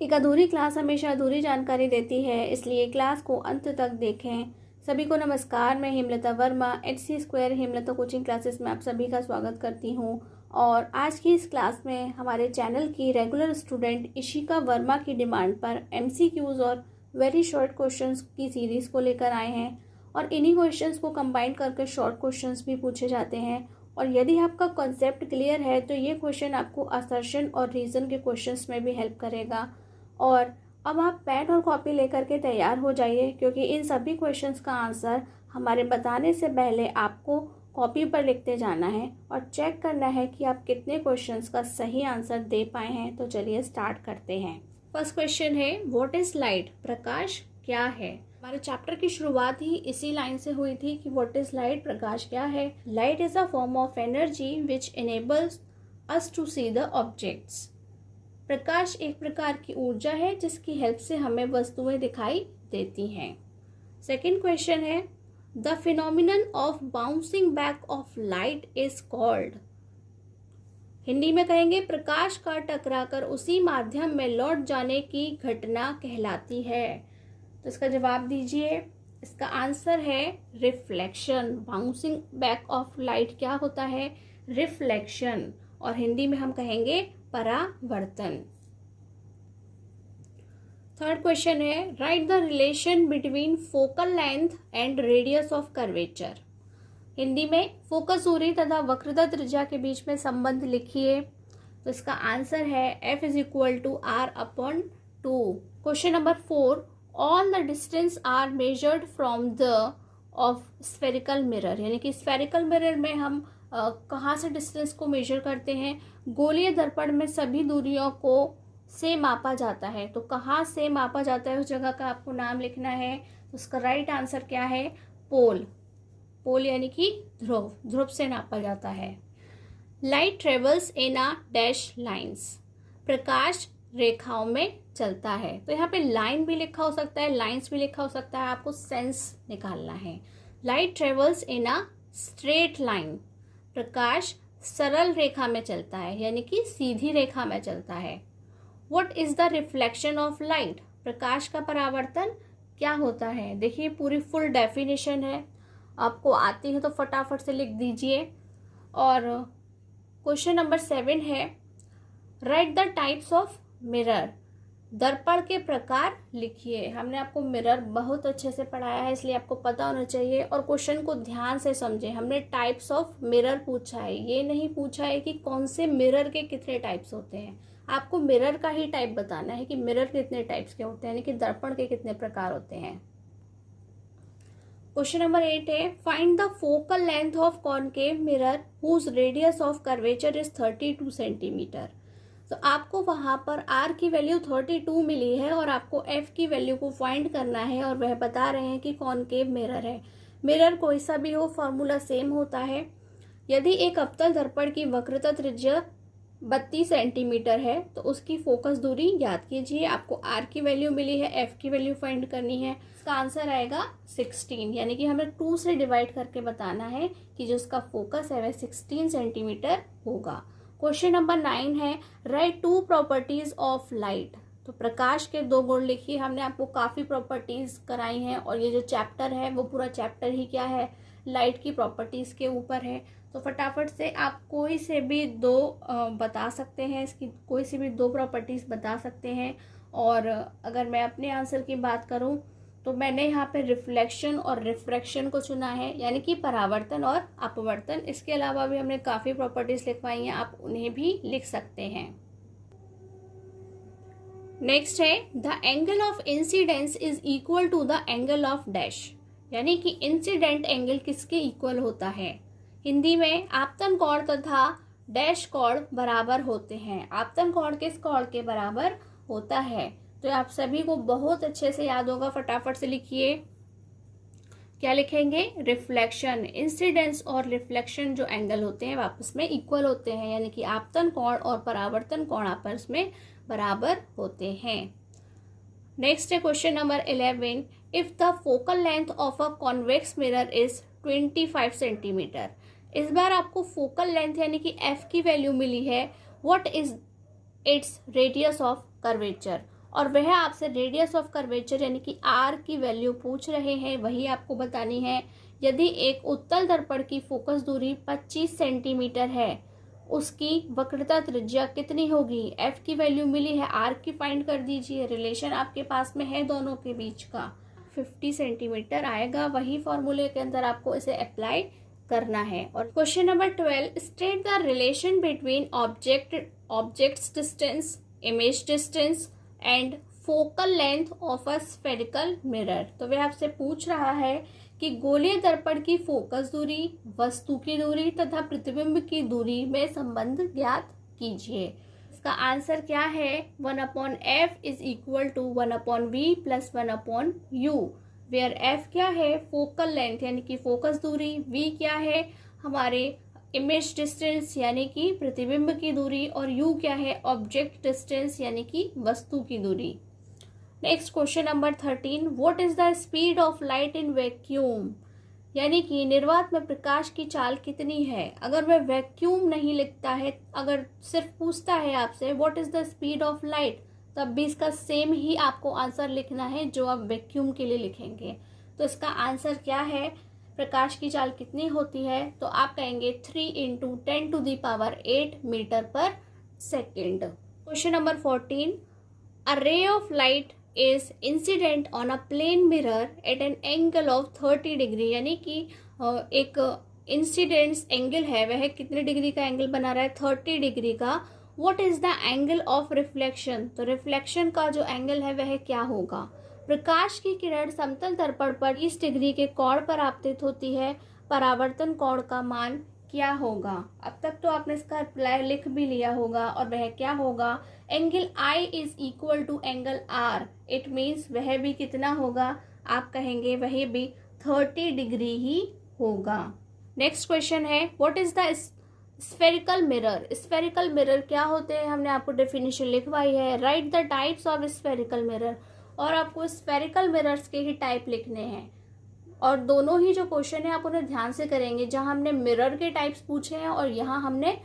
एक अधूरी क्लास हमेशा अधूरी जानकारी देती है, इसलिए क्लास को अंत तक देखें। सभी को नमस्कार। मैं Hemlata Verma HC² Hemlata coaching classes में आप सभी का स्वागत करती हूं। और आज की इस क्लास में हमारे चैनल की रेगुलर स्टूडेंट इशिका वर्मा की डिमांड पर MCQs और वेरी शॉर्ट क्वेश्चंस की सीरीज़ को लेकर आए हैं। और इन्हीं क्वेश्चंस को कंबाइन करके शॉर्ट क्वेश्चंस भी पूछे जाते हैं। और यदि आपका कॉन्सेप्ट क्लियर है तो ये क्वेश्चन आपको असर्शन और रीज़न के क्वेश्चंस में भी हेल्प करेगा। और अब आप पेन और कॉपी लेकर के तैयार हो जाइए, क्योंकि इन सभी क्वेश्चंस का आंसर हमारे बताने से पहले आपको कॉपी पर लिखते जाना है और चेक करना है कि आप कितने क्वेश्चंस का सही आंसर दे पाए हैं। तो चलिए स्टार्ट करते हैं। फर्स्ट क्वेश्चन है, व्हाट इज लाइट? प्रकाश क्या है? हमारे चैप्टर की शुरुआत ही इसी लाइन से हुई थी कि व्हाट इज लाइट, प्रकाश क्या है। Light is a form of energy which enables us to see the objects. प्रकाश एक प्रकार की ऊर्जा है जिसकी हेल्प से हमें वस्तुएं दिखाई देती हैं। सेकंड क्वेश्चन है, the phenomenon of bouncing back of light is called. Hindi में कहेंगे प्रकाश का टकराकर उसी माध्यम में लौट जाने की घटना कहलाती है। तो इसका जवाब दीजिए। इसका आंसर है reflection. Bouncing back of light क्या होता है? रिफ्लेक्शन। और हिंदी में हम कहेंगे परावर्तन। थर्ड क्वेश्चन है, right the relation between focal length and radius of curvature. Hindi में फोकस दूरी तथा वक्रता त्रिज्या के बीच में संबंध लिखिए। तो इसका आंसर है F = R/2। Question number 4, all the distance are measured from the of spherical mirror. यानी कि स्फेरिकल मिरर में हम कहाँ से डिस्टेंस को मेजर करते हैं? गोलीय दर्पण में सभी दूरियों को से मापा जाता है। तो कहाँ से मापा जाता है उस जगह का आपको नाम लिखना है। तो उसका राइट आंसर क्या है? पोल। पोल यानी कि ध्रुव। ध्रुव से नापा जाता है। Light travels in a dash lines. प्रकाश रेखाओं में चलता है। तो यहाँ पे लाइन भी लिखा हो सकता है, लाइन्स भी लिखा हो सकता है, आपको सेंस निकालना है। Light travels in a straight line. प्रकाश सरल रेखा में चलता है, यानी कि सीधी रेखा में चलता है। What is the reflection of light? प्रकाश का परावर्तन क्या होता है? देखिए पूरी फुल डेफिनेशन है, आपको आती है तो फटाफट से लिख दीजिए। और क्वेश्चन नंबर 7 है, right the types of mirror. दर्पण के प्रकार लिखिए। हमने आपको मिरर बहुत अच्छे से पढ़ाया है, इसलिए आपको पता होना चाहिए। और क्वेश्चन को ध्यान से समझें। हमने टाइप्स ऑफ मिरर पूछा है, ये नहीं पूछा है कि कौन से मिरर के कितने टाइप्स होते हैं। आपको मिरर का ही टाइप बताना है कि मिरर कितने टाइप्स के होते हैं, यानी कि दर्पण के कितने प्रकार होते हैं। क्वेश्चन नंबर 8 है, find the focal length of concave mirror whose radius of curvature is 32 centimetre. तो आपको वहां पर R की वैल्यू 32 मिली है और आपको F की वैल्यू को फाइंड करना है। और वह बता रहे हैं कि कॉनकेव मिरर है। मिरर कोई सा भी हो, फॉर्मूला सेम होता है। यदि एक अवतल दर्पण की वक्रता त्रिज्या 32 सेंटीमीटर है तो उसकी फोकस दूरी याद कीजिए। आपको R की वैल्यू मिली है, F की वैल्यू फाइंड करनी है। इसका आंसर आएगा 16, यानी कि हमें 2 से डिवाइड करके बताना है कि जो उसका फोकस है वह 16 सेंटीमीटर होगा। क्वेश्चन नंबर 9 है, राइट 2 प्रॉपर्टीज ऑफ लाइट। तो प्रकाश के 2 गुण लिखिए। हमने आपको काफ़ी प्रॉपर्टीज कराई हैं और ये जो चैप्टर है वो पूरा चैप्टर ही क्या है? लाइट की प्रॉपर्टीज के ऊपर है। तो फटाफट से आप कोई से भी 2 बता सकते हैं, इसकी कोई सी भी 2 प्रॉपर्टीज बता सकते हैं। और अगर मैं अपने आंसर की बात करूं तो मैंने यहाँ पे रिफ्लेक्शन और रिफ्रैक्शन को चुना है, यानी कि परावर्तन और अपवर्तन। इसके अलावा भी हमने काफ़ी प्रॉपर्टीज लिखवाई हैं, आप उन्हें भी लिख सकते हैं। नेक्स्ट है, the angle of incidence is equal to the angle of dash. यानी कि इंसिडेंट एंगल किसके इक्वल होता है? हिंदी में आपतन कोण तथा डैश कोण बराबर होते हैं। आपतन कोण किस कोण के बराबर होता है? तो आप सभी को बहुत अच्छे से याद होगा, फटाफट से लिखिए। क्या लिखेंगे? रिफ्लेक्शन। इंसिडेंस और रिफ्लेक्शन जो एंगल होते हैं आपस में इक्वल होते हैं, यानी कि आपतन कोण और परावर्तन कोण आपस में बराबर होते हैं। नेक्स्ट है question number 11, if the focal length of a convex mirror is 25 centimetre. इस बार आपको फोकल लेंथ यानी कि F की वैल्यू मिली है। What is its radius of curvature. और वह आपसे रेडियस ऑफ कर्वेचर यानी कि आर की वैल्यू पूछ रहे हैं, वही आपको बतानी है। यदि एक उत्तल दर्पण की फोकस दूरी 25 सेंटीमीटर है, उसकी वक्रता त्रिज्या कितनी होगी? एफ की वैल्यू मिली है, आर की फाइंड कर दीजिए। रिलेशन आपके पास में है दोनों के बीच का, 50 सेंटीमीटर आएगा। वही फॉर्मूले के अंदर आपको इसे अप्लाई करना है। और question number 12, state the relation between objects distance, image distance and focal length of a spherical mirror. तो वह आपसे पूछ रहा है कि गोलीय दर्पण की फोकस दूरी, वस्तु की दूरी तथा प्रतिबिंब की दूरी में संबंध ज्ञात कीजिए। इसका आंसर क्या है? 1/f is equal to 1/v plus 1/u, where f क्या है? फोकल लेंथ यानी कि फोकस दूरी, v क्या है? हमारे इमेज डिस्टेंस यानी कि प्रतिबिंब की दूरी, और u क्या है? ऑब्जेक्ट डिस्टेंस यानी कि वस्तु की दूरी। Next question number 13, what is the speed of light in vacuum, यानी कि निर्वात में प्रकाश की चाल कितनी है। अगर वह वैक्यूम नहीं लिखता है, अगर सिर्फ पूछता है आपसे what is the speed of light, तब भी इसका सेम ही आपको आंसर लिखना है जो आप वैक्यूम के लिए लिखेंगे। तो इसका आंसर क्या है? प्रकाश की चाल कितनी होती है? तो आप कहेंगे 3 × 10⁸ मीटर पर second. Question number 14, a ray of light is incident on a plane mirror at an angle of 30 degree, यानी कि एक इंसिडेंस एंगल है, वह कितने डिग्री का एंगल बना रहा है? 30 डिग्री का। What is the angle of reflection, तो रिफ्लेक्शन का जो एंगल है वह क्या होगा? प्रकाश की किरण समतल दर्पण पर 30 डिग्री के कोण पर आपतित होती है, परावर्तन कोण का मान क्या होगा? अब तक तो आपने इसका रिप्लाई लिख भी लिया होगा, और वह क्या होगा? Angle I is equal to angle R, it means वह भी कितना होगा? आप कहेंगे वही भी 30 डिग्री ही होगा। नेक्स्ट क्वेश्चन है, what is the spherical mirror. Spherical mirror क्या होते हैं? हमने आपको डेफिनेशन लिखवाई है। Right the types of spherical mirror, और आपको स्फेरिकल मिरर्स के ही टाइप लिखने हैं। और दोनों ही जो क्वेश्चन है आप उन्हें ध्यान से करेंगे, जहां हमने मिरर के टाइप्स पूछे हैं और यहाँ हमने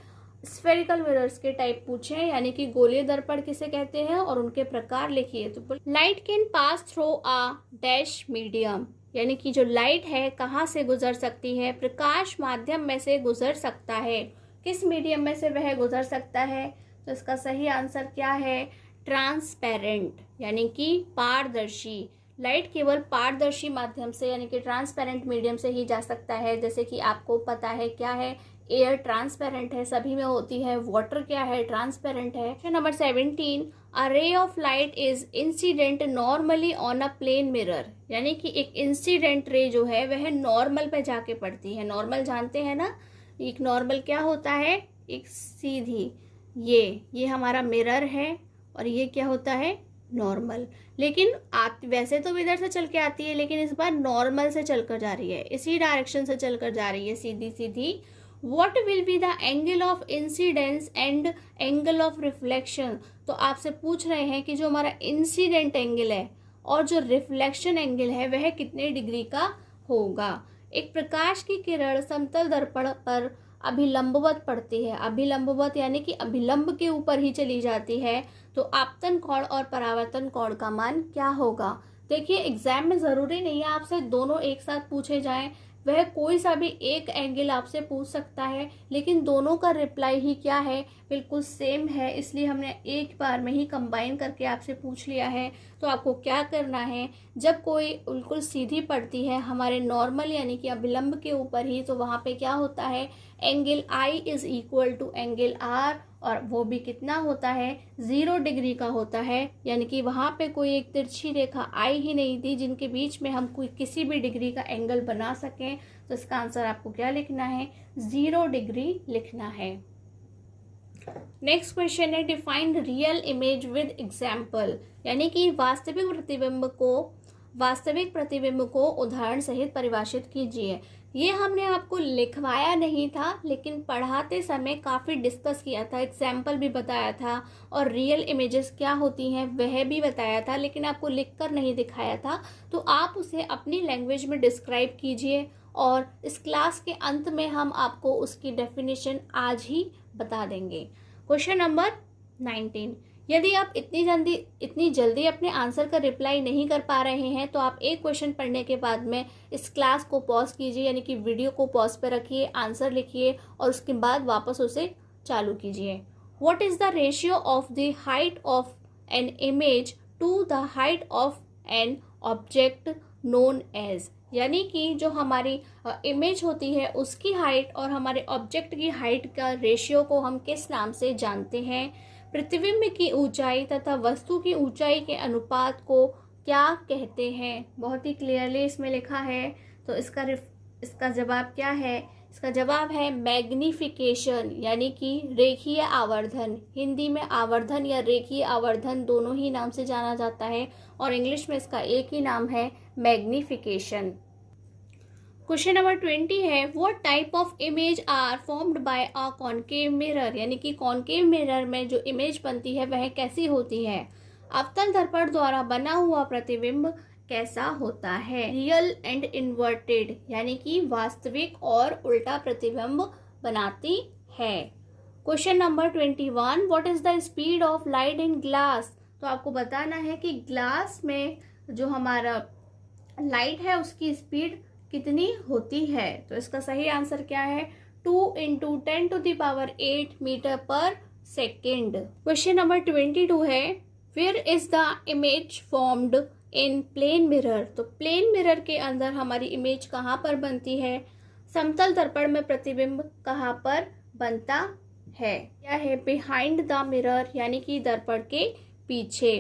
स्फेरिकल मिरर्स के टाइप पूछे हैं, यानी कि गोलीय दर्पण किसे कहते हैं और उनके प्रकार लिखिए। तो light can pass through a dash medium, यानी कि जो लाइट है कहाँ से गुजर सकती है? प्रकाश माध्यम में से गुजर सकता है। किस मीडियम में से वह गुजर सकता है? तो इसका सही आंसर क्या है? ट्रांसपेरेंट, यानी कि पारदर्शी। लाइट केवल पारदर्शी माध्यम से यानी कि ट्रांसपेरेंट मीडियम से ही जा सकता है। जैसे कि आपको पता है क्या है, एयर ट्रांसपेरेंट है, सभी में होती है। वाटर क्या है? ट्रांसपेरेंट है। Question number 17, a ray of light is incident normally on a plane mirror, यानी कि एक इंसिडेंट रे जो है वह नॉर्मल पे जाके पड़ती है। नॉर्मल जानते हैं ना, एक नॉर्मल क्या होता है? एक सीधी, ये हमारा मिरर है, और ये क्या होता है? नॉर्मल। लेकिन वैसे तो इधर से चल के आती है, लेकिन इस बार नॉर्मल से चलकर जा रही है, इसी डायरेक्शन से चलकर जा रही है, सीधी सीधी। What will be the angle of incidence and angle of reflection, तो आपसे पूछ रहे हैं कि जो हमारा इंसिडेंट एंगल है और जो रिफ्लेक्शन एंगल है वह कितने डिग्री का होगा। एक प्रकाश की किरण समतल दर्पण पर अभिलंबवत पड़ती है। अभिलंबवत यानी कि अभिलंब के ऊपर ही चली जाती है, तो आपतन कोण और परावर्तन कोण का मान क्या होगा? देखिए, एग्जाम में जरूरी नहीं है आपसे दोनों एक साथ पूछे जाएं, वह कोई सा भी एक एंगल आपसे पूछ सकता है, लेकिन दोनों का रिप्लाई ही क्या है? बिल्कुल सेम है, इसलिए हमने एक बार में ही कंबाइन करके आपसे पूछ लिया है। तो आपको क्या करना है, जब कोई बिल्कुल सीधी पड़ती है हमारे नॉर्मल यानी कि अभिलंब के ऊपर ही, तो वहाँ पे क्या होता है? Angle I is equal to angle R, और वो भी कितना होता है? 0 डिग्री का होता है, यानी कि वहाँ पे कोई एक तिरछी रेखा आई ही नहीं थी जिनके बीच में हम कोई किसी भी डिग्री का एंगल बना सकें। तो इसका आंसर आपको क्या लिखना है? 0 डिग्री लिखना है। नेक्स्ट क्वेश्चन है, define real image with example, यानी कि वास्तविक प्रतिबिंब को उदाहरण सहित परिभाषित कीजिए। ये हमने आपको लिखवाया नहीं था, लेकिन पढ़ाते समय काफ़ी डिस्कस किया था, एग्जाम्पल भी बताया था, और रियल इमेजेस क्या होती हैं वह भी बताया था, लेकिन आपको लिखकर नहीं दिखाया था। तो आप उसे अपनी लैंग्वेज में डिस्क्राइब कीजिए, और इस क्लास के अंत में हम आपको उसकी डेफिनेशन आज ही बता देंगे। क्वेश्चन नंबर 19, यदि आप इतनी जल्दी अपने आंसर का रिप्लाई नहीं कर पा रहे हैं तो आप एक क्वेश्चन पढ़ने के बाद में इस क्लास को पॉज कीजिए, यानी कि वीडियो को पॉज पर रखिए, आंसर लिखिए और उसके बाद वापस उसे चालू कीजिए। What is the ratio of the height of an image to the height of an object known as, यानी कि जो हमारी इमेज होती है उसकी हाइट और हमारे ऑब्जेक्ट की हाइट का रेशियो को हम किस नाम से जानते हैं। प्रतिबिंब की ऊंचाई तथा वस्तु की ऊंचाई के अनुपात को क्या कहते हैं। बहुत ही क्लियरली इसमें लिखा है, तो इसका जवाब क्या है। इसका जवाब है मैग्निफिकेशन, यानी कि रेखीय आवर्धन। हिंदी में आवर्धन या रेखीय आवर्धन दोनों ही नाम से जाना जाता है और इंग्लिश में इसका एक ही नाम है मैग्निफिकेशन। क्वेश्चन नंबर 20 है, what type of image are formed by a concave mirror, यानी कि कॉनकेव मिरर में जो इमेज बनती है वह कैसी होती है। अवतल दर्पण द्वारा बना हुआ प्रतिबिंब कैसा होता है। रियल एंड इन्वर्टेड, यानी कि वास्तविक और उल्टा प्रतिबिंब बनाती है। Question number 21, what is the speed of light in glass. तो आपको बताना है कि ग्लास में जो हमारा लाइट है उसकी स्पीड कितनी होती है। तो इसका सही आंसर क्या है, 2 × 10⁸ मीटर पर सेकेंड। क्वेश्चन नंबर 22 है, where is the image formed in plane mirror. तो प्लेन मिरर के अंदर हमारी इमेज कहाँ पर बनती है। समतल दर्पण में प्रतिबिंब कहाँ पर बनता है। क्या है, बिहाइंड द मिरर, यानी कि दर्पण के पीछे।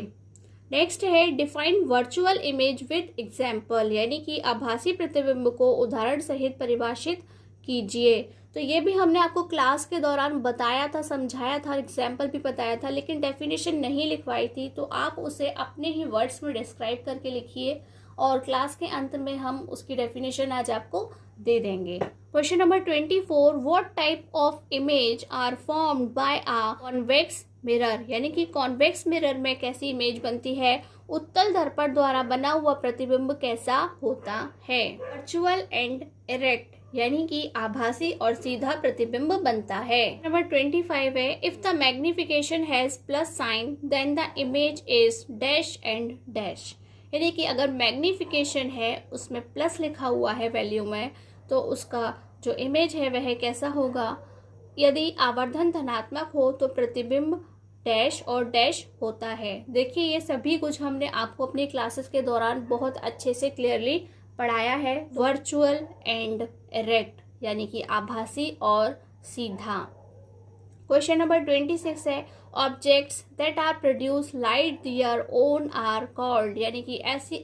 नेक्स्ट है, define virtual image with example, यानी कि आभासी प्रतिबिंब को उदाहरण सहित परिभाषित कीजिए। तो ये भी हमने आपको क्लास के दौरान बताया था, समझाया था, एग्जाम्पल भी बताया था, लेकिन डेफिनेशन नहीं लिखवाई थी। तो आप उसे अपने ही वर्ड्स में डिस्क्राइब करके लिखिए और क्लास के अंत में हम उसकी डेफिनेशन आज आपको दे देंगे। Question number 24, what type of image are formed by a convex mirror, यानी कि कॉन्वेक्स मिरर में कैसी इमेज बनती है। उत्तल दर्पण द्वारा बना हुआ प्रतिबिंब कैसा होता है। वर्चुअल एंड इरेक्ट, यानी कि आभासी और सीधा प्रतिबिंब बनता है। नंबर 25 है, if the magnification has plus sign then the image is dash and dash, यानी कि अगर मैग्निफिकेशन है उसमें प्लस लिखा हुआ है वैल्यू में, तो उसका जो इमेज है वह कैसा होगा। यदि आवर्धन धनात्मक हो तो प्रतिबिंब डैश और डैश होता है। देखिए ये सभी कुछ हमने आपको अपनी क्लासेस के दौरान बहुत अच्छे से क्लियरली पढ़ाया है। वर्चुअल एंड इरेक्ट, यानी कि आभासी और सीधा। क्वेश्चन नंबर 26 है, objects that are produce light their own are called, यानी कि ऐसे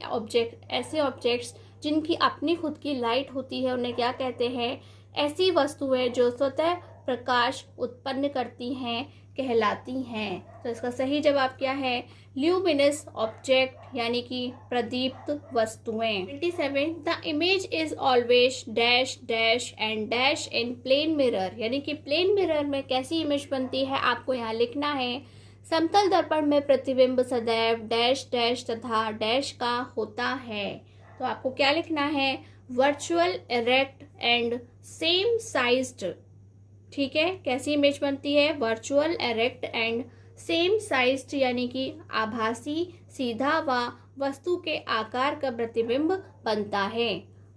ऑब्जेक्ट्स जिनकी अपनी खुद की लाइट होती है उन्हें क्या कहते हैं। ऐसी वस्तुएं जो स्वतः प्रकाश उत्पन्न करती हैं कहलाती हैं। तो इसका सही जवाब क्या है, ल्यूमिनस ऑब्जेक्ट, यानी कि प्रदीप्त वस्तुएं। 27, the image is always dash dash and dash in plane mirror, यानी कि प्लेन मिरर में कैसी इमेज बनती है आपको यहाँ लिखना है। समतल दर्पण में प्रतिबिंब सदैव डैश डैश तथा डैश का होता है। तो आपको क्या लिखना है, virtual, erect and same sized. ठीक है, कैसी इमेज बनती है, virtual, erect and same sized, यानी कि आभासी, सीधा व वस्तु के आकार का प्रतिबिंब बनता है।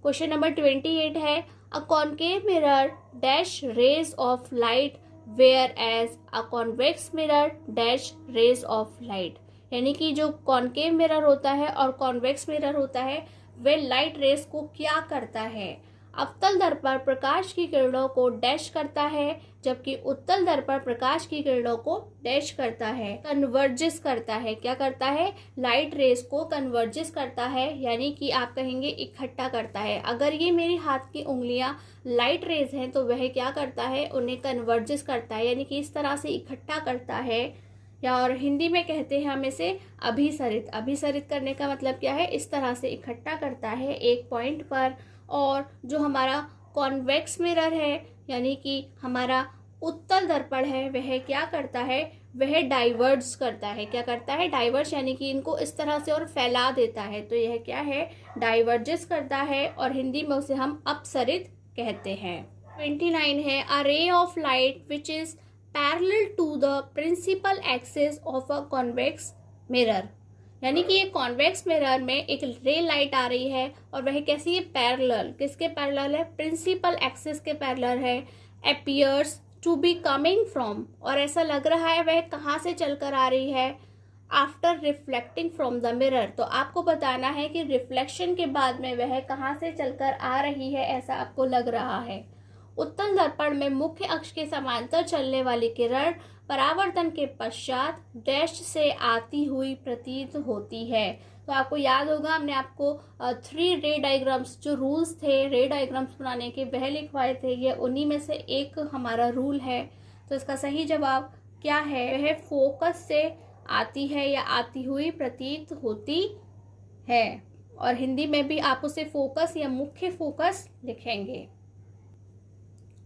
क्वेश्चन नंबर 28 है, a concave mirror dash rays of light whereas a convex mirror dash rays of light, यानी कि जो कॉनकेव मिरर होता है और कॉन्वेक्स मिरर होता है वह लाइट रेस को क्या करता है। अवतल दर्पण प्रकाश की किरणों को डैश करता है, जबकि उत्तल दर्पण प्रकाश की किरणों को डैश करता है, कन्वर्जिस करता है। क्या करता है, लाइट रेस को कन्वर्जिस करता है, यानी कि आप कहेंगे इकट्ठा करता है। अगर ये मेरी हाथ की उंगलियां लाइट रेस हैं तो वह क्या करता है, उन्हें कन्वर्जिस करता है, यानी कि इस तरह से इकट्ठा करता है। या और हिंदी में कहते हैं हम इसे अभिसरित। अभिसरित करने का मतलब क्या है, इस तरह से इकट्ठा करता है एक पॉइंट पर। और जो हमारा कॉन्वेक्स मिरर है, यानी कि हमारा उत्तल दर्पण है, वह क्या करता है, वह डाइवर्ज करता है। क्या करता है, डाइवर्ज, यानी कि इनको इस तरह से और फैला देता है। तो यह क्या है, डाइवर्जिस करता है और हिंदी में उसे हम अपसरित कहते हैं। 29 है, a ray of light which is parallel to the principal axis of a convex mirror. यानी कि ये कॉन्वेक्स मिरर में एक रे लाइट आ रही है और वह कैसी है, पैरेलल, किसके पैरेलल है, प्रिंसिपल एक्सिस के पैरेलल है। Appears to be coming from, और ऐसा लग रहा है वह कहाँ से चलकर आ रही है, after reflecting from the mirror. तो आपको बताना है कि रिफ्लेक्शन के बाद में वह कहाँ से चलकर आ रही है, ऐसा आपको लग रहा है। उत्तल दर्पण में मुख्य अक्ष के समांतर चलने वाली किरण परावर्तन के पश्चात डैश से आती हुई प्रतीत होती है। तो आपको याद होगा हमने आपको 3 रे डायग्राम्स जो रूल्स थे रे डायग्राम्स बनाने के वह लिखवाए थे, ये उन्हीं में से एक हमारा रूल है। तो इसका सही जवाब क्या है, वह फोकस से आती है या आती हुई प्रतीत होती है। और हिंदी में भी आप उसे फोकस या मुख्य फोकस लिखेंगे।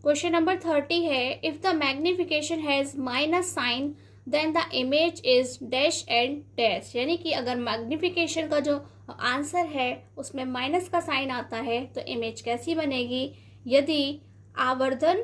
क्वेश्चन नंबर 30 है, if the magnification has minus sign then the image is dash and dash. यानी कि अगर मैग्निफिकेशन का जो आंसर है उसमें माइनस का साइन आता है तो इमेज कैसी बनेगी। यदि आवर्धन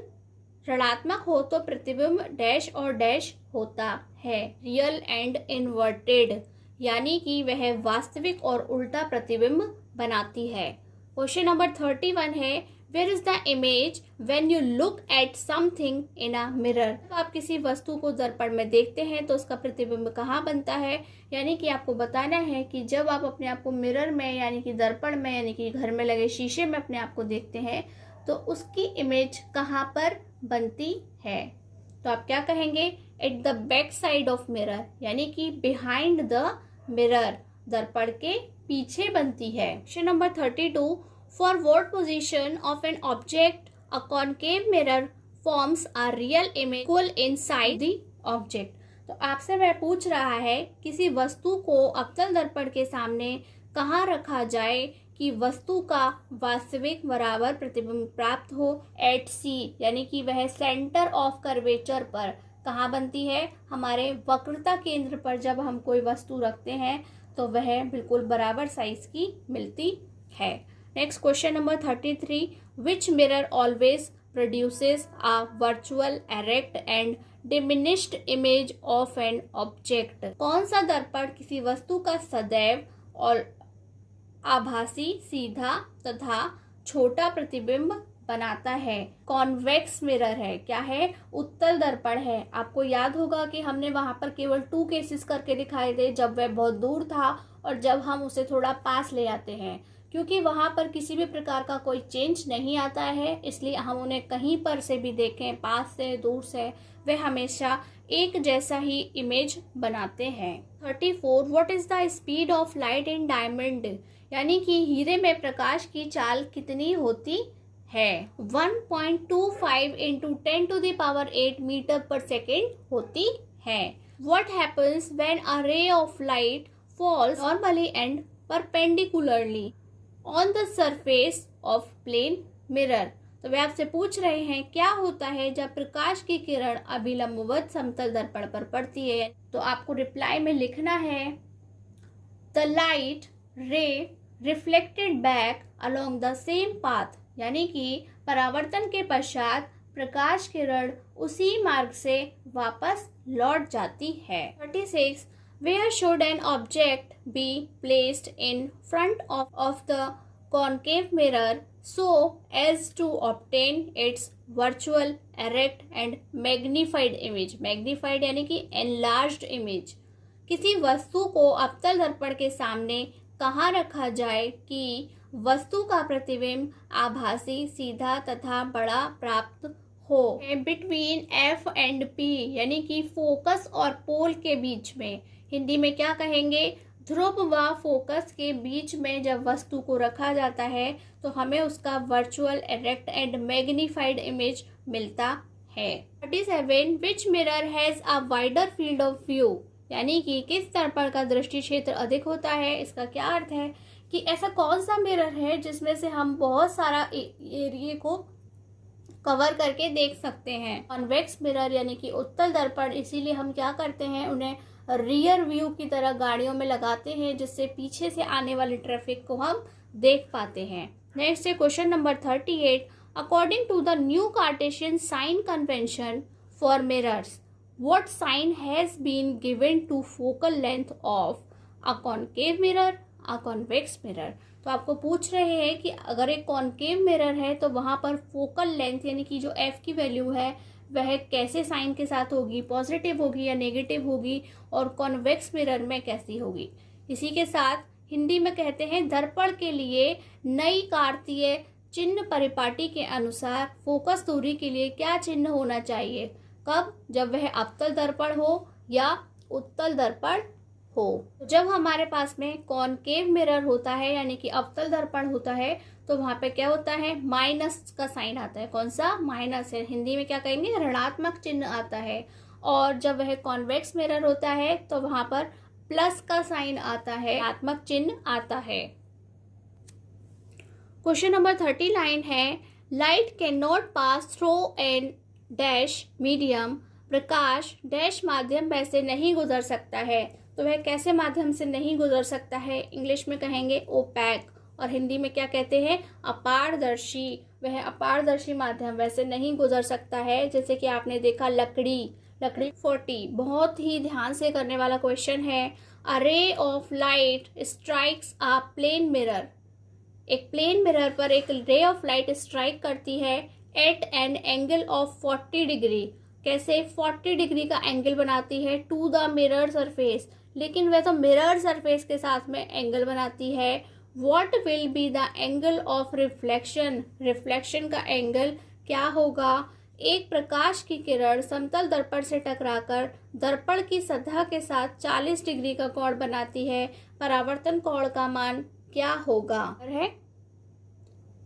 ऋणात्मक हो तो प्रतिबिंब डैश और डैश होता है, रियल एंड इन्वर्टेड, यानी कि वह वास्तविक और उल्टा प्रतिबिंब बनाती है। क्वेश्चन नंबर 31 है, where is the image when you look at something in a mirror. जब आप किसी वस्तु को दर्पण में देखते हैं तो उसका प्रतिबिंब कहाँ बनता है। यानी कि आपको बताना है कि जब आप अपने आप को मिरर में यानी कि दर्पण में यानी कि घर में लगे शीशे में अपने आप को देखते हैं तो उसकी इमेज कहाँ पर बनती है। तो आप क्या कहेंगे, at the back side of mirror, यानी कि बिहाइंड द मिरर, दर्पण के पीछे बनती है। Question number 32, for what position of an object a concave mirror forms a real image equal inside the object। तो आपसे वह पूछ रहा है किसी वस्तु को अवतल दर्पण के सामने कहाँ रखा जाए कि वस्तु का वास्तविक बराबर प्रतिबिंब प्राप्त हो। एट सी, यानी कि वह सेंटर ऑफ कर्वेचर पर कहाँ बनती है, हमारे वक्रता केंद्र पर जब हम कोई वस्तु रखते हैं तो वह बिल्कुल बराबर साइज की मिलती है। Next question number 33, which mirror always produces a virtual erect and diminished image of an object. कौन सा दर्पण किसी वस्तु का सदैव और आभासी, सीधा तथा छोटा प्रतिबिंब बनाता है। कॉन्वेक्स मिरर है, क्या है, उत्तल दर्पण है। आपको याद होगा कि हमने वहां पर केवल 2 केसेस करके दिखाए थे, जब वह बहुत दूर था और जब हम उसे थोड़ा पास ले आते हैं। क्योंकि वहां पर किसी भी प्रकार का कोई चेंज नहीं आता है, इसलिए हम उन्हें कहीं पर से भी देखें, पास से दूर से, वे हमेशा एक जैसा ही इमेज बनाते हैं। 34, what is the speed of light in diamond. यानी कि हीरे में प्रकाश की चाल कितनी होती है। 1.25 इंटू 10⁸ मीटर पर सेकेंड होती है। What happens when a ray of light falls normally and perpendicularly on the surface of plane mirror। तो वे आपसे पूछ रहे हैं क्या होता है जब प्रकाश की किरण अभिलंबवत समतल दर्पण पर पड़ती है। तो आपको रिप्लाई में लिखना है, द लाइट रे reflected back along the same path. यानी कि परावर्तन के पश्चात प्रकाश किरण उसी मार्ग से वापस लौट जाती है। 36, where should an object be placed in front of the concave mirror so as to obtain its virtual erect and magnified image। magnified यानी कि enlarged image। किसी वस्तु को अवतल दर्पण के सामने कहाँ रखा जाए कि वस्तु का प्रतिबिंब आभासी, सीधा तथा बड़ा प्राप्त हो। बिटवीन F एंड P, यानी कि फोकस और पोल के बीच में। हिंदी में क्या कहेंगे, ध्रुव व फोकस के बीच में जब वस्तु को रखा जाता है तो हमें उसका virtual erect and magnified image मिलता है। 37, विच mirror has a wider field of view. यानी कि किस दर्पण का दृष्टि क्षेत्र अधिक होता है। इसका क्या अर्थ है कि ऐसा कौन सा मिरर है जिसमें से हम बहुत सारा एरिया को कवर करके देख सकते हैं। कॉन्वेक्स मिरर यानी कि उत्तल दर्पण, इसीलिए हम क्या करते हैं, उन्हें रियर व्यू की तरह गाड़ियों में लगाते हैं जिससे पीछे से आने वाली ट्रैफिक को हम देख पाते हैं। नेक्स्ट है question number 38, according to the new Cartesian sign convention for mirrors. What sign has been given to focal length of a concave mirror, a convex mirror? तो आपको पूछ रहे हैं कि अगर एक कॉन्केव मिरर है तो वहाँ पर फोकल लेंथ यानी कि जो एफ की वैल्यू है वह कैसे साइन के साथ होगी, पॉजिटिव होगी या नेगेटिव होगी, और कॉन्वेक्स मिरर में कैसी होगी। इसी के साथ हिंदी में कहते हैं दर्पण के लिए नई कार्तीय चिन्ह परिपाटी के अनुसार फोकस दूरी के लिए क्या चिन्ह होना चाहिए। कब? जब वह अवतल दर्पण हो या उत्तल दर्पण हो। जब हमारे पास में कॉनकेव मिरर होता है यानी कि अवतल दर्पण होता है तो वहाँ पे क्या होता है, माइनस का साइन आता है। कौन सा? माइनस है। हिंदी में क्या कहेंगे, ऋणात्मक चिन्ह आता है। और जब वह कॉन्वेक्स मिरर होता है तो वहाँ पर प्लस का साइन आता है, ऋणात्मक चिन्ह आता है। क्वेश्चन नंबर 39 है, light can not pass through an dash medium, Prakash dash माध्यम में से नहीं गुजर सकता है। तो वह कैसे माध्यम से नहीं गुजर सकता है? इंग्लिश में कहेंगे ओपैक, और हिंदी में क्या कहते हैं, अपारदर्शी। वह अपारदर्शी माध्यम वैसे नहीं गुजर सकता है। जैसे कि आपने देखा लकड़ी 40, बहुत ही ध्यान से करने वाला क्वेश्चन है। A ray of light strikes a plane mirror, एक प्लेन मिरर पर एक रे ऑफ लाइट स्ट्राइक करती है at an angle of 40 degree. कैसे 40 डिग्री का एंगल बनाती है टू द मिरर सरफेस, लेकिन वह तो मिरर सरफेस के साथ में एंगल बनाती है। What will be the angle of reflection, reflection का एंगल क्या होगा। एक प्रकाश की किरण समतल दर्पण से टकराकर दर्पण की सतह के साथ 40 डिग्री का कोण बनाती है, परावर्तन कोण का मान क्या होगा। है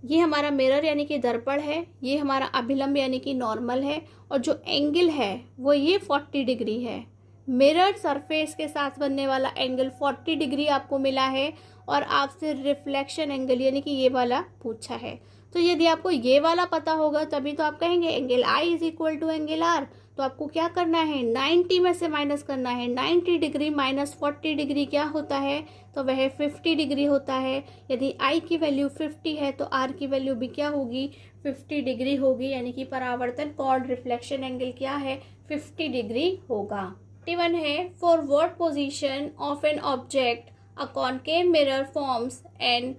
ये हमारा मिरर यानी कि दर्पण है, ये हमारा अभिलंब यानी कि नॉर्मल है, और जो एंगल है वो ये 40 डिग्री है। मिरर सरफेस के साथ बनने वाला एंगल 40 डिग्री आपको मिला है, और आपसे रिफ्लेक्शन एंगल यानी कि ये वाला पूछा है। तो यदि आपको ये वाला पता होगा तभी तो आप कहेंगे angle i is equal to angle r. तो आपको क्या करना है, 90 में से माइनस करना है। 90 डिग्री माइनस 40 डिग्री क्या होता है, तो वह 50 डिग्री होता है। यदि आई की वैल्यू 50 है तो आर की वैल्यू भी क्या होगी, 50 डिग्री होगी। यानी कि परावर्तन कोण रिफ्लेक्शन एंगल क्या है, 50 डिग्री होगा। 41 है, for what position of an object a concave mirror forms an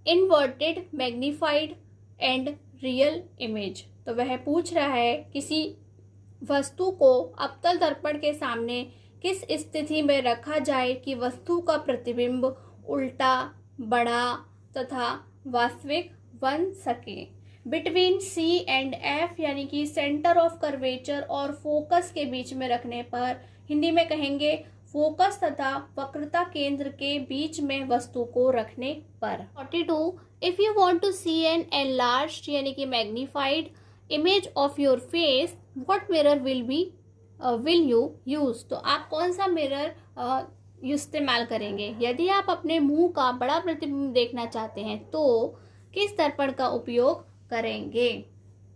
inverted magnified and real image. तो वह पूछ रहा है किसी वस्तु को अवतल दर्पण के सामने किस स्थिति में रखा जाए कि वस्तु का प्रतिबिंब उल्टा, बड़ा तथा वास्तविक बन सके। बिटवीन C एंड F यानी कि सेंटर ऑफ कर्वेचर और फोकस के बीच में रखने पर, हिंदी में कहेंगे फोकस तथा वक्रता केंद्र के बीच में वस्तु को रखने पर। 42, if you want to see an enlarged यानी कि magnified image of your face, what mirror will you use. तो आप कौन सा मिरर इस्तेमाल करेंगे। यदि आप अपने मुंह का बड़ा प्रतिबिंब देखना चाहते हैं तो किस दर्पण का उपयोग करेंगे।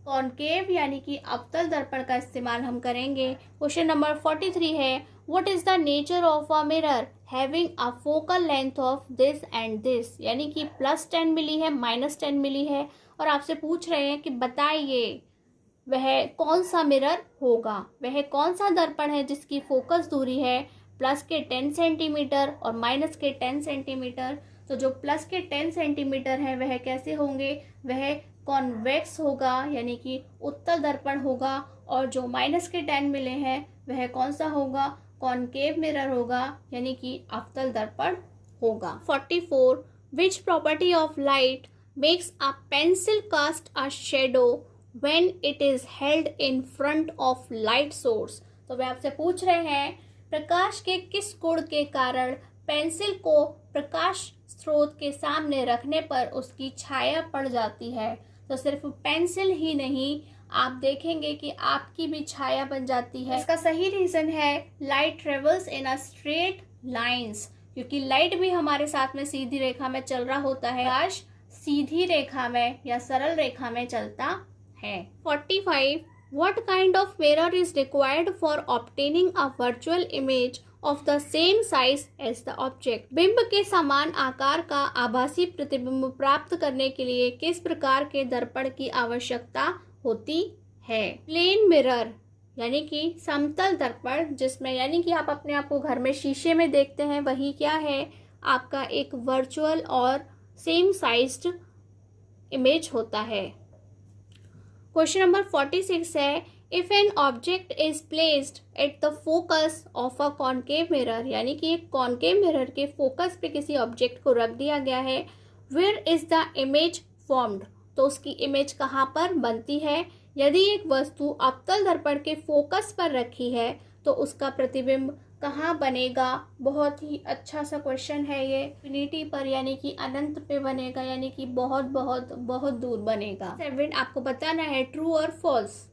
कॉनकेव यानी कि अवतल दर्पण का इस्तेमाल हम करेंगे। क्वेश्चन नंबर 43 है, what is the nature of a mirror having a focal length of this and this, यानी कि +10 मिली है, -10 मिली है, और आपसे पूछ रहे हैं कि बताइए वह कौन सा मिरर होगा। वह कौन सा दर्पण है जिसकी फोकस दूरी है प्लस के 10 सेंटीमीटर और माइनस के 10 सेंटीमीटर। तो जो प्लस के 10 सेंटीमीटर है वह कैसे होंगे, वह कॉन्वेक्स होगा यानी कि उत्तल दर्पण होगा, और जो माइनस के 10 मिले हैं वह कौन सा होगा, कॉनकेव मिरर होगा यानी कि अवतल दर्पण होगा। 44, which property of light makes a pencil cast a shadow when it is held in front of light source. तो वे आपसे पूछ रहे हैं प्रकाश के किस गुण के कारण पेंसिल को प्रकाश स्रोत के सामने रखने पर उसकी छाया पड़ जाती है। तो सिर्फ पेंसिल ही नहीं, आप देखेंगे कि आपकी भी छाया बन जाती है। इसका सही रीजन है light travels in a straight lines, क्योंकि लाइट भी हमारे साथ में सीधी रेखा में चल रहा होता है, प्रकाश सीधी रेखा में या सरल रेखा में चलता है। 45, what kind of mirror is required for obtaining a virtual image of the same size as the object? बिंब के समान आकार का आभासी प्रतिबिंब प्राप्त करने के लिए किस प्रकार के दर्पण की आवश्यकता होती है। प्लेन मिरर यानी कि समतल दर्पण, जिसमें यानी कि आप अपने आप को घर में शीशे में देखते हैं, वही क्या है, आपका एक वर्चुअल और सेम साइज्ड इमेज होता है। क्वेश्चन नंबर 46 है, if an object is placed at the focus of a concave mirror, यानी कि एक कॉनकेव मिरर के फोकस पे किसी ऑब्जेक्ट को रख दिया गया है, where is the image formed, तो उसकी इमेज कहाँ पर बनती है। यदि एक वस्तु अवतल दर्पण के फोकस पर रखी है तो उसका प्रतिबिंब कहाँ बनेगा। बहुत ही अच्छा सा क्वेश्चन है ये। इन्फिनिटी पर यानी कि अनंत पे बनेगा, यानी कि बहुत बहुत बहुत दूर बनेगा। 7 आपको बताना है ट्रू और false.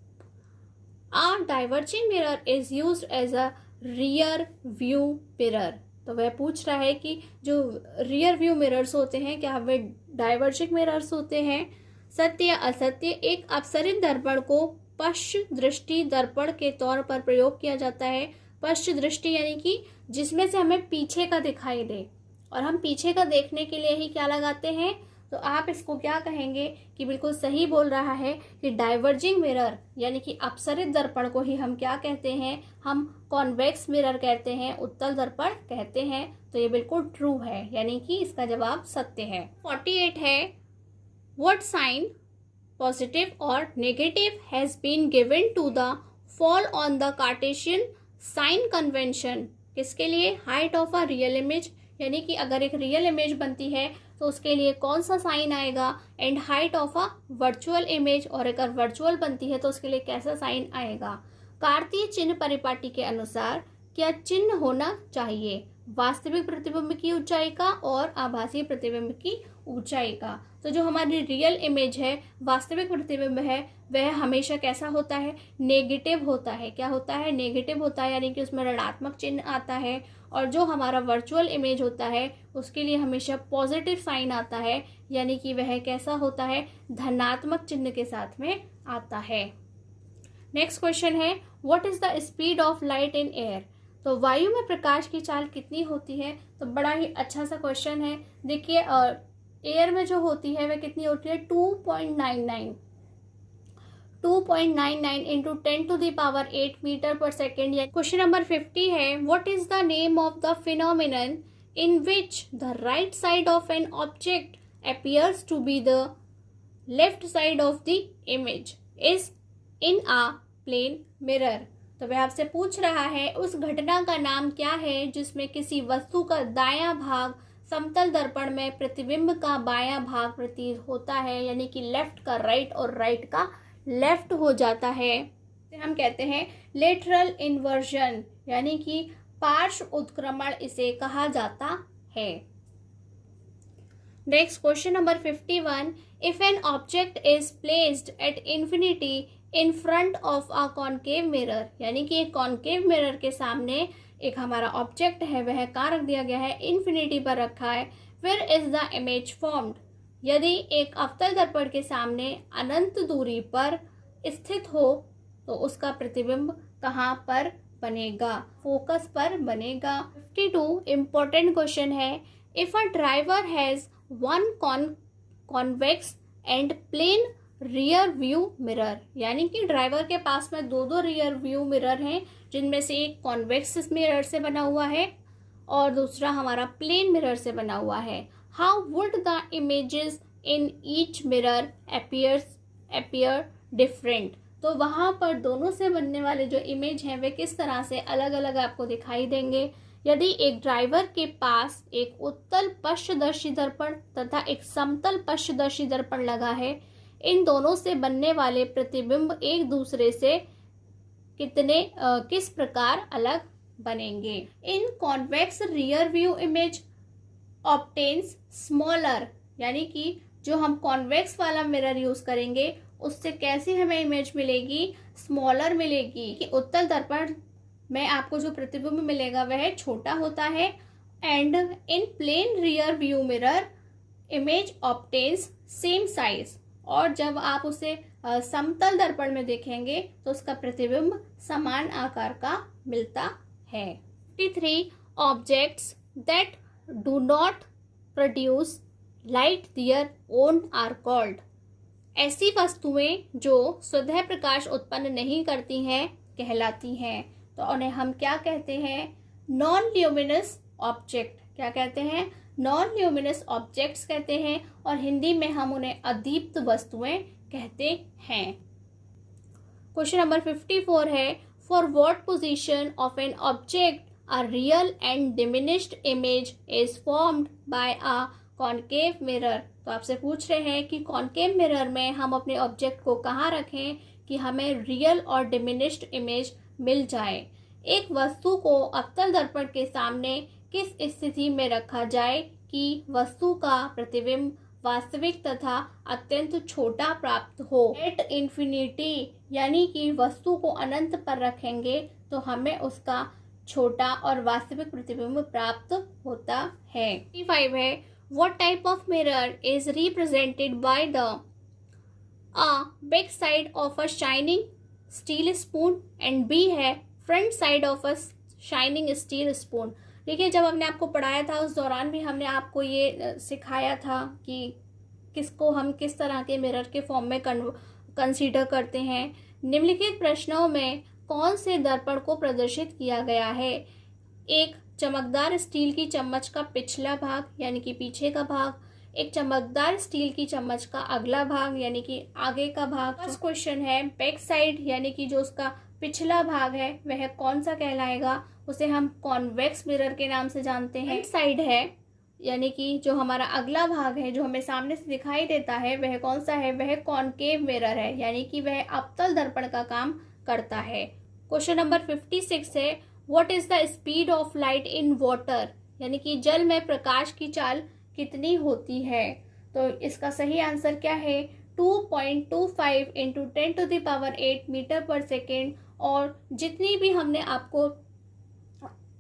A diverging mirror is used as a rear view mirror, तो वह पूछ रहा है कि जो रियर व्यू मिरर्स होते हैं क्या वे डाइवर्जिंग मिरर्स होते हैं। सत्य या असत्य, एक अपसरित दर्पण को पश्च दृष्टि दर्पण के तौर पर प्रयोग किया जाता है। पश्च दृष्टि यानी कि जिसमें से हमें पीछे का दिखाई दे, और हम पीछे का देखने के लिए ही क्या लगाते हैं, तो आप इसको क्या कहेंगे कि बिल्कुल सही बोल रहा है कि डाइवर्जिंग मिरर यानी कि अपसरित दर्पण को ही हम क्या कहते हैं, हम कॉन्वेक्स मिरर कहते हैं, उत्तल दर्पण कहते हैं। तो ये बिल्कुल ट्रू है, यानी कि इसका जवाब सत्य है। 48 है, व्हाट साइन पॉजिटिव और negative has been given to the fall on the Cartesian sign convention, किसके लिए, height of a real image, यानी कि अगर एक रियल इमेज बनती है तो उसके लिए कौन सा साइन आएगा, and height of a virtual image, और अगर वर्चुअल बनती है तो उसके लिए कैसा साइन आएगा। कार्तीय चिन्ह परिपाटी के अनुसार क्या चिन्ह होना चाहिए, वास्तविक प्रतिबिंब की ऊंचाई का और आभासी प्रतिबिंब की ऊंचाई का। तो जो हमारी रियल इमेज है, वास्तविक प्रतिबिंब है, वह हमेशा कैसा होता है, नेगेटिव होता है। क्या होता है, नेगेटिव होता है, यानी कि उसमें ऋणात्मक चिन्ह आता है। और जो हमारा वर्चुअल इमेज होता है उसके लिए हमेशा पॉजिटिव साइन आता है, यानी कि वह कैसा होता है, धनात्मक चिन्ह के साथ में आता है। नेक्स्ट क्वेश्चन है, what is the speed of light in air, तो वायु में प्रकाश की चाल कितनी होती है। तो बड़ा ही अच्छा सा क्वेश्चन है। देखिए एयर में जो होती है वह कितनी होती है, 2.99 इंटू 10⁸ मीटर पर सेकेंड। क्वेश्चन नंबर 50 है, what is the name of the phenomenon in which the right side of an object appears to be the left side of the image is in a plane mirror। तो वह आपसे पूछ रहा है उस घटना का नाम क्या है जिसमें किसी वस्तु का दायां भाग समतल दर्पण में प्रतिबिंब का बायां भाग प्रतीत होता है, यानी कि लेफ्ट का राइट और राइट का लेफ्ट हो जाता है। हम कहते हैं लेटरल इन्वर्जन, यानी कि पार्श्व उत्क्रमण इसे कहा जाता है। Next question number 51, if an object is placed at infinity in front of a concave mirror, यानी कि एक कॉनकेव मिरर के सामने एक हमारा ऑब्जेक्ट है, वह कहाँ रख दिया गया है, इन्फिनिटी पर रखा है। Where is the image formed, यदि एक अवतल दर्पण के सामने अनंत दूरी पर स्थित हो तो उसका प्रतिबिंब कहाँ पर बनेगा, फोकस पर बनेगा। 52 इम्पोर्टेंट क्वेश्चन है, if a driver has one convex and plane rear view mirror, यानी कि ड्राइवर के पास में दो रियर व्यू मिरर हैं, जिनमें से एक कॉन्वेक्स मिरर से बना हुआ है और दूसरा हमारा प्लेन मिरर से बना हुआ है। How would the images in each mirror appear different, तो वहाँ पर दोनों से बनने वाले जो इमेज हैं वे किस तरह से अलग अलग आपको दिखाई देंगे। यदि एक ड्राइवर के पास एक उत्तल पश्चदर्शी दर्पण तथा एक समतल पश्चदर्शी दर्पण लगा है, इन दोनों से बनने वाले प्रतिबिंब एक दूसरे से किस प्रकार अलग बनेंगे। In convex rear view image obtains smaller, यानी कि जो हम कॉन्वेक्स वाला मिरर यूज करेंगे उससे कैसी हमें इमेज मिलेगी, स्मॉलर मिलेगी। कि उत्तल दर्पण में आपको जो प्रतिबिंब मिलेगा वह छोटा होता है। And in plane rear view mirror image obtains same size, और जब आप उसे समतल दर्पण में देखेंगे तो उसका प्रतिबिंब समान आकार का मिलता है। 53 objects that do not produce light their own are called, ऐसी वस्तुएं जो स्वतः प्रकाश उत्पन्न नहीं करती हैं कहलाती हैं। तो उन्हें हम क्या कहते हैं? Non luminous object. क्या कहते हैं? नॉन ल्यूमिनस ऑब्जेक्ट्स कहते हैं, और हिंदी में हम उन्हें अदीप्त वस्तुएं कहते हैं। क्वेश्चन नंबर 54 है, for what position of an object a real and diminished image is formed by a concave mirror. तो आपसे पूछ रहे हैं कि कॉनकेव मिरर में हम अपने ऑब्जेक्ट को कहाँ रखें कि हमें रियल और डिमिनिश्ड इमेज मिल जाए। एक वस्तु को अवतल दर्पण के सामने किस स्थिति में रखा जाए कि वस्तु का प्रतिबिंब वास्तविक तथा अत्यंत छोटा प्राप्त हो। एट इन्फिनिटी यानी कि वस्तु को अनंत पर रखेंगे तो हमें उसका छोटा और वास्तविक प्रतिबिंब प्राप्त होता है। 5 है, what type of mirror is represented by the back side of a shining steel spoon and B है front side of a shining steel spoon। देखिए, जब हमने आपको पढ़ाया था उस दौरान भी हमने आपको ये सिखाया था कि किसको हम किस तरह के मिरर के फॉर्म में कंसीडर करते हैं। निम्नलिखित प्रश्नों में कौन से दर्पण को प्रदर्शित किया गया है? एक चमकदार स्टील की चम्मच का पिछला भाग यानी कि पीछे का भाग, एक चमकदार स्टील की चम्मच का अगला भाग यानी कि आगे का भाग। फर्स्ट क्वेश्चन है, बैक साइड यानी कि जो उसका पिछला भाग है वह कौन सा कहलाएगा? उसे हम कॉन्वेक्स मिरर के नाम से जानते हैं। फ्रंट साइड है यानी कि जो हमारा अगला भाग है जो हमें सामने से दिखाई देता है वह कौन सा है? वह कॉनकेव मिरर है यानी कि वह अवतल दर्पण का काम करता है। क्वेश्चन नंबर 56 है, what is the speed of light in water यानी कि जल में प्रकाश की चाल कितनी होती है? तो इसका सही आंसर क्या है? 2.25 इंटू 10⁸ मीटर पर सेकेंड। और जितनी भी हमने आपको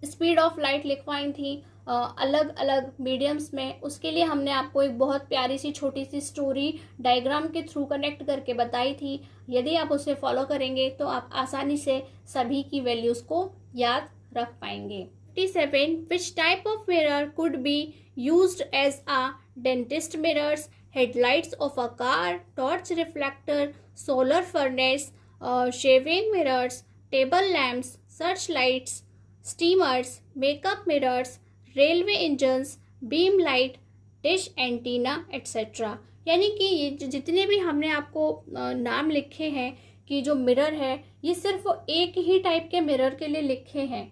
स्पीड ऑफ लाइट लिखवाई थी अलग अलग मीडियम्स में, उसके लिए हमने आपको एक बहुत प्यारी सी छोटी सी स्टोरी डायग्राम के थ्रू कनेक्ट करके बताई थी। यदि आप उसे फॉलो करेंगे तो आप आसानी से सभी की वैल्यूज़ को याद रख पाएंगे। 57, which type of mirror could be used as a dentist mirrors, headlights of a car, torch reflector, solar furnace, shaving mirrors, table lamps, search lights, steamers, makeup mirrors, railway engines, beam light, dish antenna etcetera. यानी कि ये जितने भी हमने आपको नाम लिखे हैं कि जो मिरर है ये सिर्फ एक ही टाइप के मिरर के लिए लिखे हैं।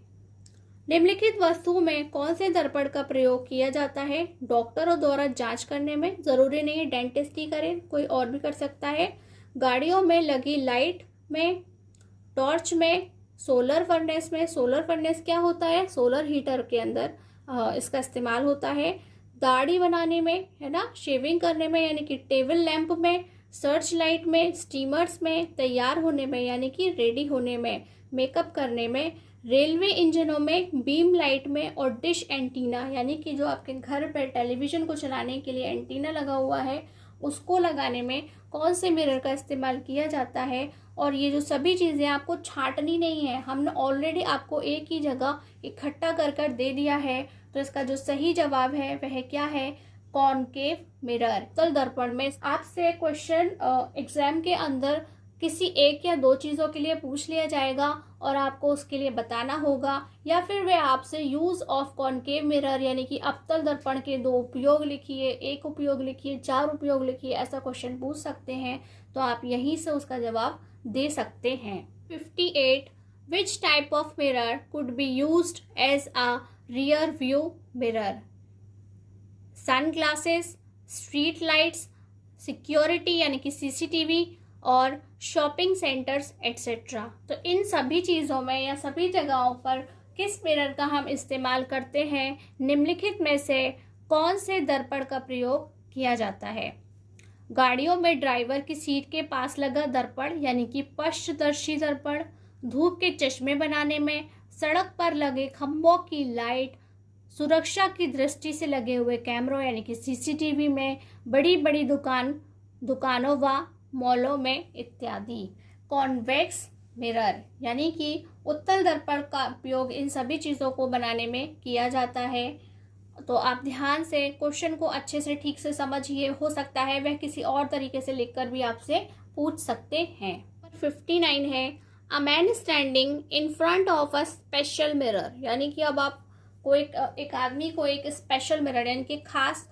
निम्नलिखित वस्तुओं में कौन से दर्पण का प्रयोग किया जाता है डॉक्टरों द्वारा जांच करने में? जरूरी नहीं है डेंटिस्ट ही करे, कोई और भी कर सकता है। गाड़ियों में लगी लाइट में, टॉर्च में, सोलर फर्नेस में। सोलर फर्नेस क्या होता है? सोलर हीटर के अंदर इसका इस्तेमाल होता है। दाढ़ी बनाने में, है ना, शेविंग करने में यानी कि टेबल लैंप में, सर्च लाइट में, स्टीमर्स में, तैयार होने में यानी कि रेडी होने में, मेकअप करने में, रेलवे इंजनों में, बीम लाइट में, और डिश एंटीना यानी कि जो आपके घर पर टेलीविज़न को चलाने के लिए एंटीना लगा हुआ है उसको लगाने में कौन से मिरर का इस्तेमाल किया जाता है। और ये जो सभी चीज़ें आपको छांटनी नहीं है, हमने ऑलरेडी आपको एक ही जगह इकट्ठा कर दे दिया है। तो इसका जो सही जवाब है वह क्या है? Concave mirror. तल दर्पण में आपसे क्वेश्चन एग्जाम के अंदर किसी एक या दो चीज़ों के लिए पूछ लिया जाएगा और आपको उसके लिए बताना होगा, या फिर वे आपसे यूज़ ऑफ कॉनकेव मिरर यानी कि अवतल दर्पण के 2 उपयोग लिखिए, 1 उपयोग लिखिए, 4 उपयोग लिखिए, ऐसा क्वेश्चन पूछ सकते हैं। तो आप यहीं से उसका जवाब दे सकते हैं। 58, which type of mirror could be used as a rear view mirror? Sunglasses, street lights, security यानी कि सीसीटीवी, और शॉपिंग सेंटर्स एट्सेट्रा। तो इन सभी चीज़ों में या सभी जगहों पर किस मिरर का हम इस्तेमाल करते हैं? निम्नलिखित में से कौन से दर्पण का प्रयोग किया जाता है? गाड़ियों में ड्राइवर की सीट के पास लगा दर्पण यानी कि पश्चदर्शी दर्पण, धूप के चश्मे बनाने में, सड़क पर लगे खंभों की लाइट, सुरक्षा की दृष्टि से लगे हुए कैमरों यानी कि सीसीटीवी में, बड़ी बड़ी दुकानों व मॉलों में इत्यादि। कॉन्वेक्स मिरर यानी कि उत्तल दर्पण का उपयोग इन सभी चीज़ों को बनाने में किया जाता है। तो आप ध्यान से क्वेश्चन को अच्छे से ठीक से समझिए, हो सकता है वह किसी और तरीके से लिखकर भी आपसे पूछ सकते हैं। 59 है, a man standing in front of a special mirror, यानी कि अब आप को एक आदमी को एक स्पेशल मिरर यानी कि खास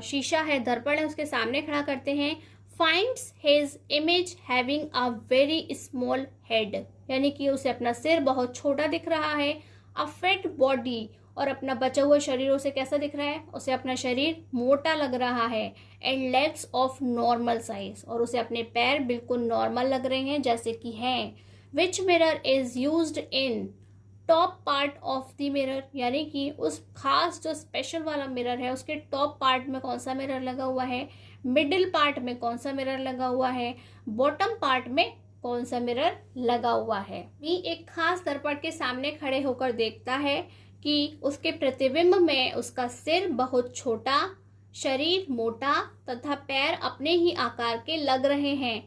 शीशा है, दर्पण है, उसके सामने खड़ा करते हैं। Finds his image having a very small head, यानी कि उसे अपना सिर बहुत छोटा दिख रहा है। अ फेट बॉडी, और अपना बचा हुआ शरीर उसे कैसा दिख रहा है, उसे अपना शरीर मोटा लग रहा है। And legs of normal size, और उसे अपने पैर बिल्कुल नॉर्मल लग रहे हैं जैसे कि हैं। विच mirror is used in top part of the mirror, यानी कि उस खास जो स्पेशल वाला मिरर है उसके टॉप पार्ट में कौन सा मिरर लगा हुआ है, मिडिल पार्ट में कौन सा मिरर लगा हुआ है, बॉटम पार्ट में कौन सा मिरर लगा हुआ है। ये एक खास दर्पण के सामने खड़े होकर देखता है कि उसके प्रतिबिंब में उसका सिर बहुत छोटा, शरीर मोटा तथा पैर अपने ही आकार के लग रहे हैं।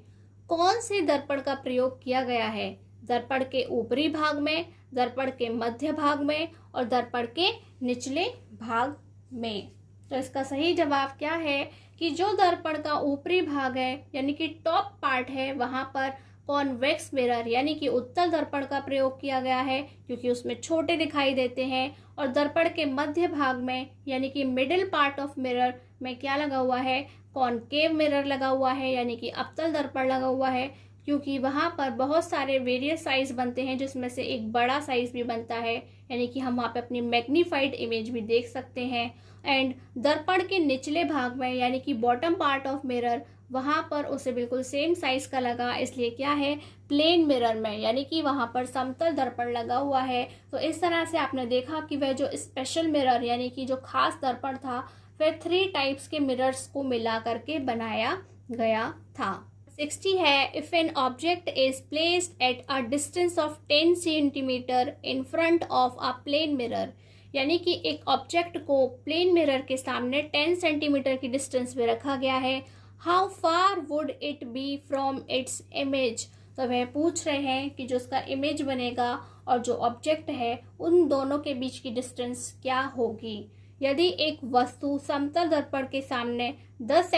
कौन से दर्पण का प्रयोग किया गया है, दर्पण के ऊपरी भाग में, दर्पण के मध्य भाग में और दर्पण के निचले भाग में। तो इसका सही जवाब क्या है कि जो दर्पण का ऊपरी भाग है यानी कि टॉप पार्ट है, वहां पर कॉन्वेक्स मिरर यानी कि उत्तल दर्पण का प्रयोग किया गया है, क्योंकि उसमें छोटे दिखाई देते हैं। और दर्पण के मध्य भाग में यानी कि मिडिल पार्ट ऑफ मिरर में क्या लगा हुआ है, कॉनकेव मिरर लगा हुआ है, यानी कि अवतल दर्पण लगा हुआ है, क्योंकि वहां पर बहुत सारे वेरियस साइज बनते हैं जिसमें से एक बड़ा साइज भी बनता है, यानी कि हम वहाँ पे अपनी मैग्नीफाइड इमेज भी देख सकते हैं। एंड दर्पण के निचले भाग में यानी कि बॉटम पार्ट ऑफ मिरर, वहां पर उसे बिल्कुल सेम साइज का लगा, इसलिए क्या है, प्लेन मिरर में, यानी कि वहां पर समतल दर्पण लगा हुआ है। तो इस तरह से आपने देखा कि वह जो स्पेशल मिरर यानी कि जो खास दर्पण था वह 3 टाइप्स के मिरर्स को मिला करके बनाया गया था। 60 है, if an object is placed at a distance of 10 centimetre in front of a plane mirror, यानी कि एक ऑब्जेक्ट को प्लेन मिरर के सामने 10 सेंटीमीटर की डिस्टेंस में रखा गया है। How far would it be from its image, तो वह पूछ रहे हैं कि जो उसका इमेज बनेगा और जो ऑब्जेक्ट है उन दोनों के बीच की डिस्टेंस क्या होगी। यदि एक वस्तु समतल दर्पण के सामने 10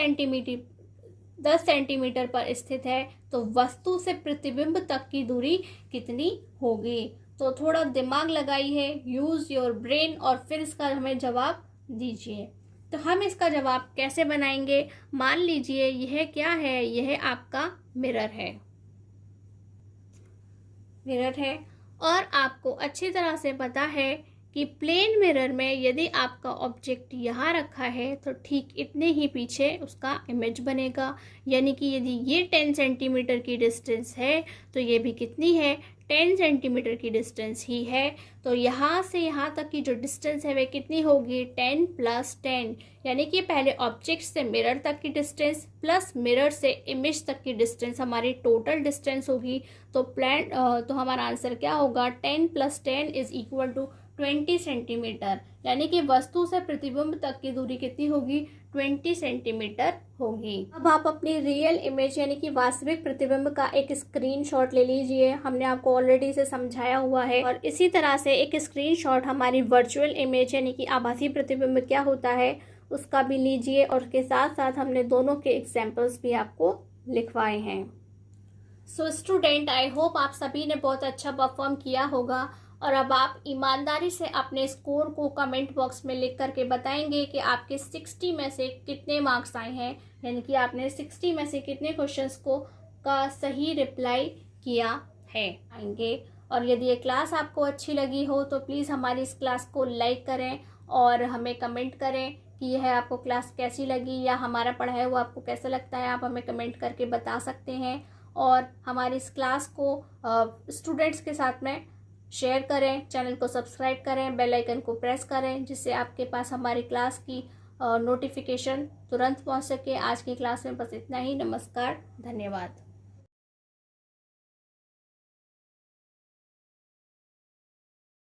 सेंटीमीटर पर स्थित है तो वस्तु से प्रतिबिंब तक की दूरी कितनी होगी। तो थोड़ा दिमाग लगाइए, यूज योर ब्रेन, और फिर इसका हमें जवाब दीजिए। तो हम इसका जवाब कैसे बनाएंगे, मान लीजिए यह क्या है, यह आपका मिरर है और आपको अच्छी तरह से पता है कि प्लेन मिरर में यदि आपका ऑब्जेक्ट यहाँ रखा है तो ठीक इतने ही पीछे उसका इमेज बनेगा, यानी कि यदि ये 10 सेंटीमीटर की डिस्टेंस है तो ये भी कितनी है, 10 सेंटीमीटर की डिस्टेंस ही है। तो यहाँ से यहाँ तक की जो डिस्टेंस है वह कितनी होगी, 10 + 10, यानी कि पहले ऑब्जेक्ट से मिरर तक की डिस्टेंस प्लस मिरर से इमेज तक की डिस्टेंस हमारी टोटल डिस्टेंस होगी। तो हमारा आंसर क्या होगा, 10 + 10 = 20 सेंटीमीटर, यानी कि वस्तु से प्रतिबिंब तक की दूरी कितनी होगी, 20 सेंटीमीटर होगी। अब आप अपनी रियल इमेज यानी कि वास्तविक प्रतिबिंब का एक स्क्रीनशॉट ले लीजिए, हमने आपको ऑलरेडी इसे समझाया हुआ है। और इसी तरह से एक स्क्रीनशॉट हमारी वर्चुअल इमेज यानी कि आभासी प्रतिबिंब क्या होता है उसका भी लीजिए, और उसके साथ साथ हमने दोनों के एग्जाम्पल्स भी आपको लिखवाए हैं। सो स्टूडेंट, आई होप आप सभी ने बहुत अच्छा परफॉर्म किया होगा और अब आप ईमानदारी से अपने स्कोर को कमेंट बॉक्स में लिख करके बताएंगे कि आपके 60 में से कितने मार्क्स आए हैं, यानी कि आपने 60 में से कितने क्वेश्चंस का सही रिप्लाई किया है आएंगे। और यदि ये क्लास आपको अच्छी लगी हो तो प्लीज़ हमारी इस क्लास को लाइक करें और हमें कमेंट करें कि यह आपको क्लास कैसी लगी या हमारा पढ़ाया हुआ आपको कैसा लगता है, आप हमें कमेंट करके बता सकते हैं। और हमारी इस क्लास को स्टूडेंट्स के साथ में शेयर करें, चैनल को सब्सक्राइब करें, बेल आइकन को प्रेस करें, जिससे आपके पास हमारी क्लास की नोटिफिकेशन तुरंत पहुंच सके। आज की क्लास में बस इतना ही। नमस्कार, धन्यवाद।